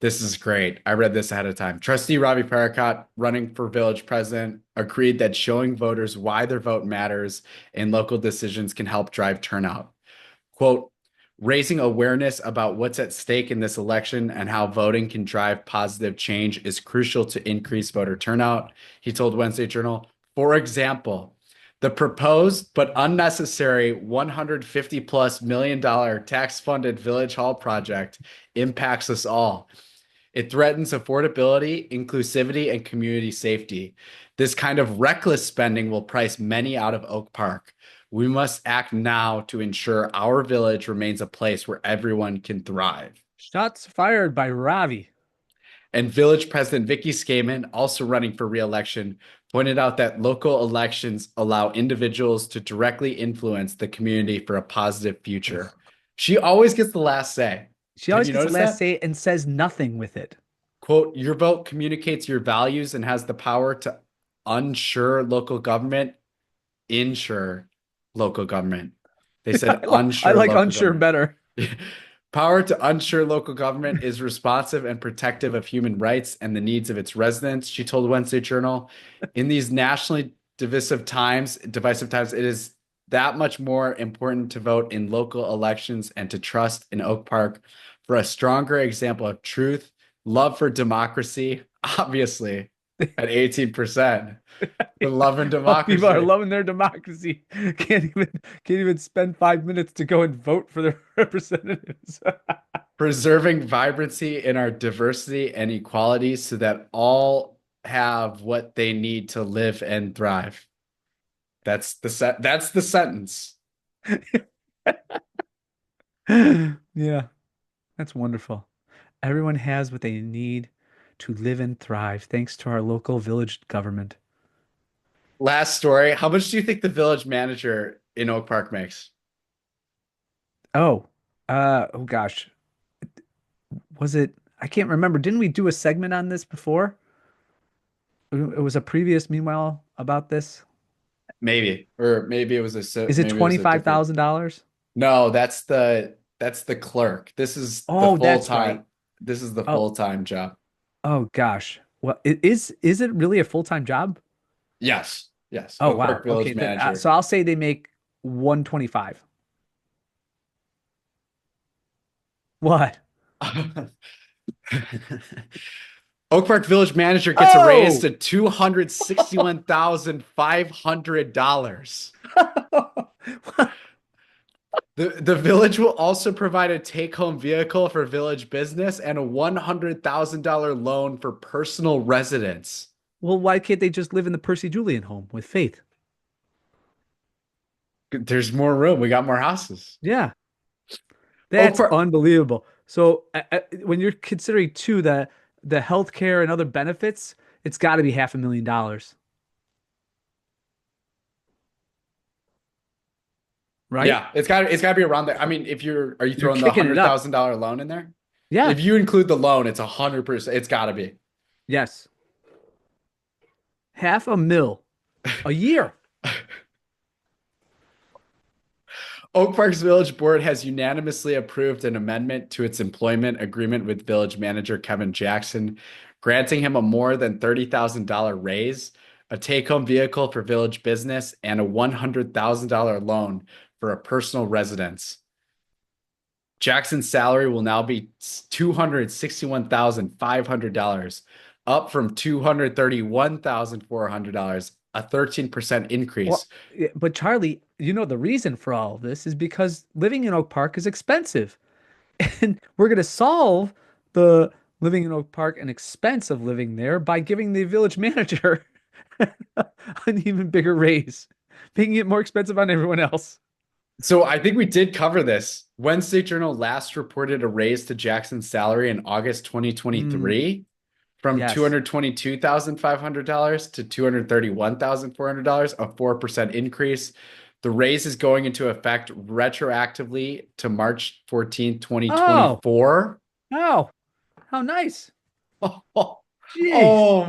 This is great. I read this ahead of time. Trustee Ravi Parakat, running for village president, agreed that showing voters why their vote matters in local decisions can help drive turnout. Quote, raising awareness about what's at stake in this election and how voting can drive positive change is crucial to increase voter turnout, he told Wednesday Journal. For example, the proposed but unnecessary $150 plus million tax-funded Village Hall project impacts us all. It threatens affordability, inclusivity, and community safety. This kind of reckless spending will price many out of Oak Park. We must act now to ensure our village remains a place where everyone can thrive. Shots fired by Ravi. And Village President Vicky Skaman, also running for re-election, pointed out that local elections allow individuals to directly influence the community for a positive future. She always gets the last say. She always gets the last say and says nothing with it. Quote, your vote communicates your values and has the power to ensure local government, ensure local government. They said unsure. I like unsure better. Power to ensure local government is responsive and protective of human rights and the needs of its residents, she told Wednesday Journal. In these nationally divisive times, it is that much more important to vote in local elections and to trust in Oak Park for a stronger example of truth, love for democracy, obviously, at 18%. The love and democracy. People are loving their democracy. Can't even spend 5 minutes to go and vote for their representatives. Preserving vibrancy in our diversity and equality so that all have what they need to live and thrive. That's the sentence. Yeah, that's wonderful. Everyone has what they need to live and thrive thanks to our local village government. Last story. How much do you think the village manager in Oak Park makes? Oh gosh. Was it? I can't remember. Didn't we do a segment on this before? It was a previous meanwhile about this. Maybe. Or maybe it was Is it $25,000? No, that's the clerk. This is the full-time. Right. This is the full-time job. Oh gosh. Well, is it really a full-time job? Yes. Yes. Oh, Oak wow. Park Village manager. So I'll say they make 125. What? Oak Park Village manager gets a raise to $261,500. The village will also provide a take-home vehicle for village business and a $100,000 loan for personal residence. Well, why can't they just live in the Percy Julian home with Faith? There's more room. We got more houses. Yeah. That's unbelievable. So when you're considering too the healthcare and other benefits, it's got to be $500,000. Right? Yeah, it's got to be around there. I mean, are you throwing the $100,000 loan in there? Yeah. If you include the loan, it's 100%. It's got to be. Yes. $500,000 a year. Oak Park's Village Board has unanimously approved an amendment to its employment agreement with village manager Kevin Jackson, granting him a more than $30,000 raise, a take-home vehicle for village business, and a $100,000 loan for a personal residence. Jackson's salary will now be $261,500, up from $231,400, a 13% increase. Well, but Charlie, the reason for all of this is because living in Oak Park is expensive. And we're going to solve the living in Oak Park and expense of living there by giving the village manager an even bigger raise, making it more expensive on everyone else. So I think we did cover this. Wednesday Journal last reported a raise to Jackson's salary in August 2023 from $222,500 to $231,400, a 4% increase. The raise is going into effect retroactively to March 14th, 2024. Oh, how nice. Oh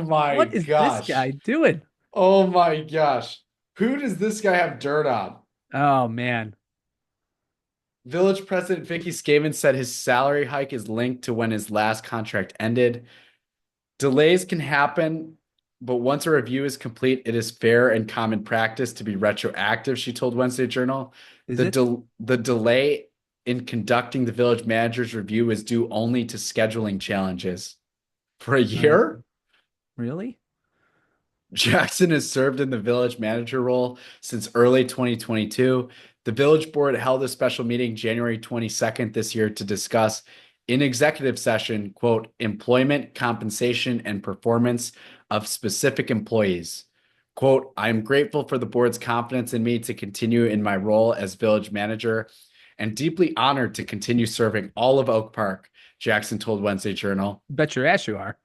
my What is this guy doing? Oh my gosh. Who does this guy have dirt on? Oh man. Village President Vicky Skaven said his salary hike is linked to when his last contract ended. Delays can happen, but once a review is complete, it is fair and common practice to be retroactive, she told Wednesday Journal. Is The, it? the delay in conducting the village manager's review is due only to scheduling challenges. For a year? Really? Jackson has served in the village manager role since early 2022. The village board held a special meeting January 22nd this year to discuss in executive session, quote, employment, compensation, and performance of specific employees. Quote, I am grateful for the board's confidence in me to continue in my role as village manager and deeply honored to continue serving all of Oak Park, Jackson told Wednesday Journal. Bet your ass you are.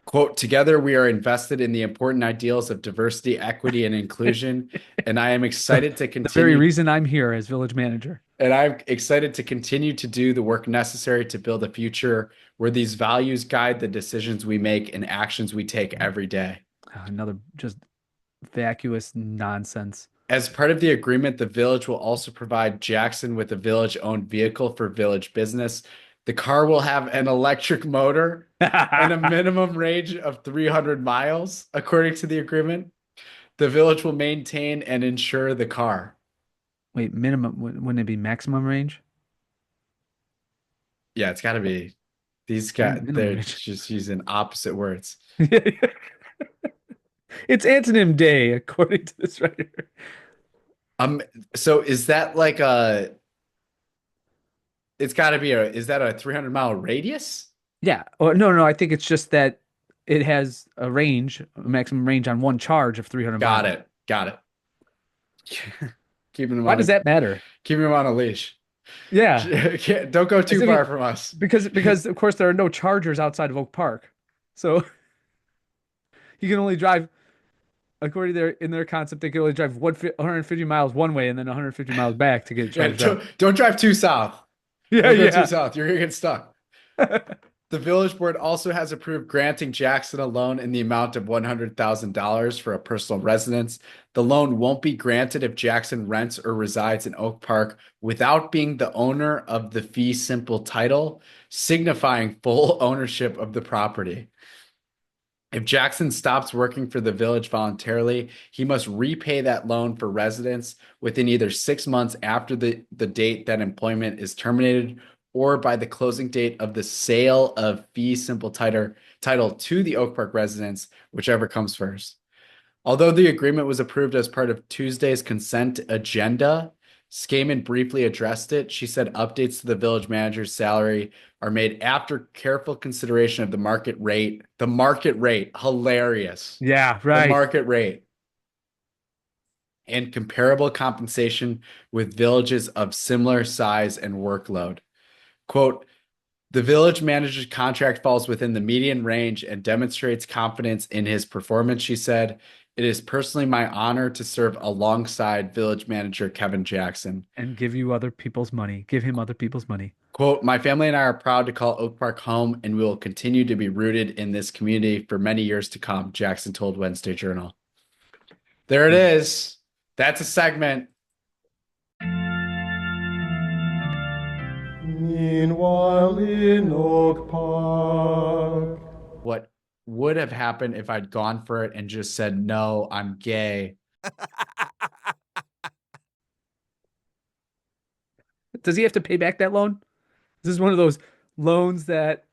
Quote, together we are invested in the important ideals of diversity, equity, and inclusion, and I am excited to The very continue. reason I'm here as village manager. And I'm excited to continue to do the work necessary to build a future where these values guide the decisions we make and actions we take every day. Another just vacuous nonsense. As part of the agreement, the village will also provide Jackson with a village-owned vehicle for village business. The car will have an electric motor and a minimum range of 300 miles, according to the agreement. The village will maintain and insure the car. Wait, minimum, wouldn't it be maximum range? Yeah, it's got to be. These guys, Minimum they're range. just using opposite words. It's antonym day, according to this writer. So is that like a? It's got to be a. Is that a 300-mile radius? Yeah. Oh, no, I think it's just that it has a range, a maximum range on one charge of 300 Got miles. it. Got it. Keeping them Why on. does that matter? Keeping them on a leash. Yeah. Don't go too Isn't far it- from us. Because of course there are no chargers outside of Oak Park. So you can only drive, according to their concept, they can only drive 150 miles one way and then 150 miles back to get Yeah, charged up. don't drive too south. Yeah, Don't go yeah. too south. You're gonna get stuck. The village board also has approved granting Jackson a loan in the amount of $100,000 for a personal residence. The loan won't be granted if Jackson rents or resides in Oak Park without being the owner of the fee simple title, signifying full ownership of the property. If Jackson stops working for the village voluntarily, he must repay that loan for residence within either 6 months after the date that employment is terminated or by the closing date of the sale of fee simple title to the Oak Park residents, whichever comes first. Although the agreement was approved as part of Tuesday's consent agenda, Skaman briefly addressed it. She said updates to the village manager's salary are made after careful consideration of the market rate. The market rate, hilarious. Yeah, The right. market rate. And comparable compensation with villages of similar size and workload. Quote, the village manager's contract falls within the median range and demonstrates confidence in his performance, she said. It is personally my honor to serve alongside village manager Kevin Jackson. And give you other people's money. Give him other people's money. Quote, my family and I are proud to call Oak Park home, and we will continue to be rooted in this community for many years to come, Jackson told Wednesday Journal. There it is. That's a segment. Meanwhile in Oak Park. What would have happened if I'd gone for it and just said, no, I'm gay. Does he have to pay back that loan? This is one of those loans that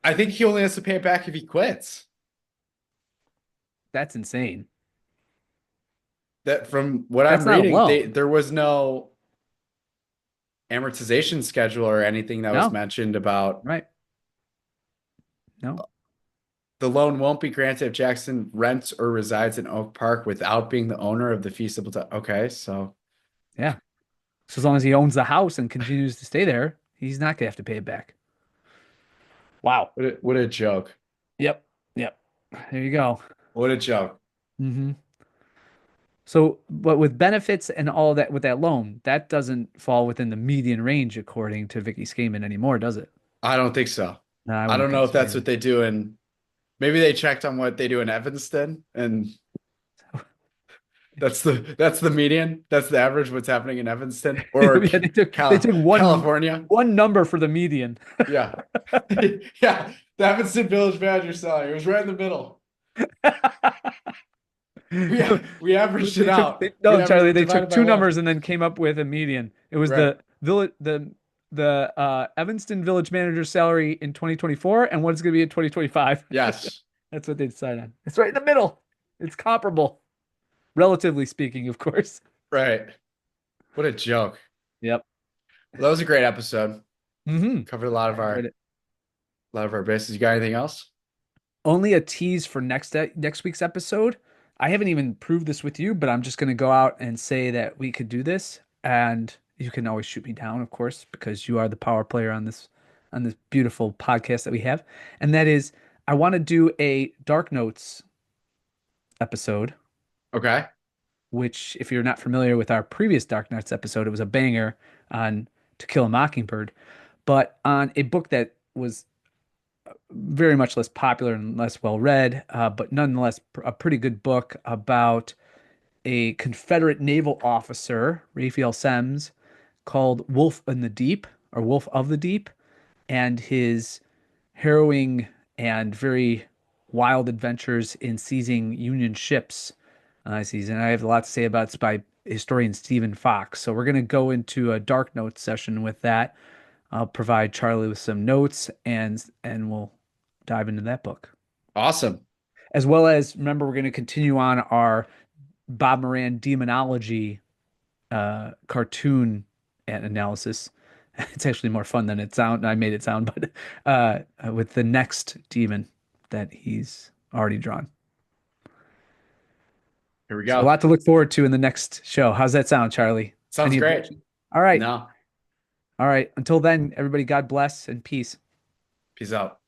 I think he only has to pay it back if he quits. that's insane. That from what That's I'm not a reading, loan. there was no amortization schedule or anything that No. was mentioned about Right. No. the loan won't be granted if Jackson rents or resides in Oak Park without being the owner of the fee simple title. Okay, so Yeah. So as long as he owns the house and continues to stay there, he's not gonna have to pay it back. Wow. what a joke. Yep. There you go. What a joke. Mm-hmm. So, but with benefits and all that with that loan, that doesn't fall within the median range according to Vicky Skaman anymore, does it? I don't think so. No, I wouldn't don't know think if so that's either. what they do in maybe they checked on what they do in Evanston and That's the median. That's the average. What's happening in Evanston or Yeah, they took California? one number for the median. Yeah, yeah. The Evanston Village Manager salary. It was right in the middle. We averaged it out. No, We Charlie, averaged they divided took by two one. numbers and then came up with a median. It was Right. the Evanston Village Manager's salary in 2024 and what it's going to be in 2025. Yes. That's what they decided on. It's right in the middle. It's comparable, relatively speaking, of course. Right. What a joke. Yep. Well, that was a great episode. Mm-hmm. Covered a lot of our bases. You got anything else? Only a tease for next week's episode. I haven't even proved this with you, but I'm just going to go out and say that we could do this, and you can always shoot me down, of course, because you are the power player on this beautiful podcast that we have. And that is, I want to do a Dark Notes episode, Okay. which, if you're not familiar with our previous Dark Notes episode, it was a banger on To Kill a Mockingbird, but on a book that was very much less popular and less well read, but nonetheless a pretty good book about a Confederate naval officer, Raphael Semmes, called Wolf in the Deep or Wolf of the Deep, and his harrowing and very wild adventures in seizing Union ships. And I have a lot to say about it by historian Stephen Fox. So we're going to go into a Dark Notes session with that. I'll provide Charlie with some notes and we'll dive into that book. Awesome. As well as, remember, we're going to continue on our Bob Moran demonology cartoon analysis. It's actually more fun than I made it sound, but with the next demon that he's already drawn. Here we So go. a lot to look forward to in the next show. How's that sound, Charlie? Sounds Any great. objections? All right. No. All right. Until then, everybody, God bless and peace. Peace out.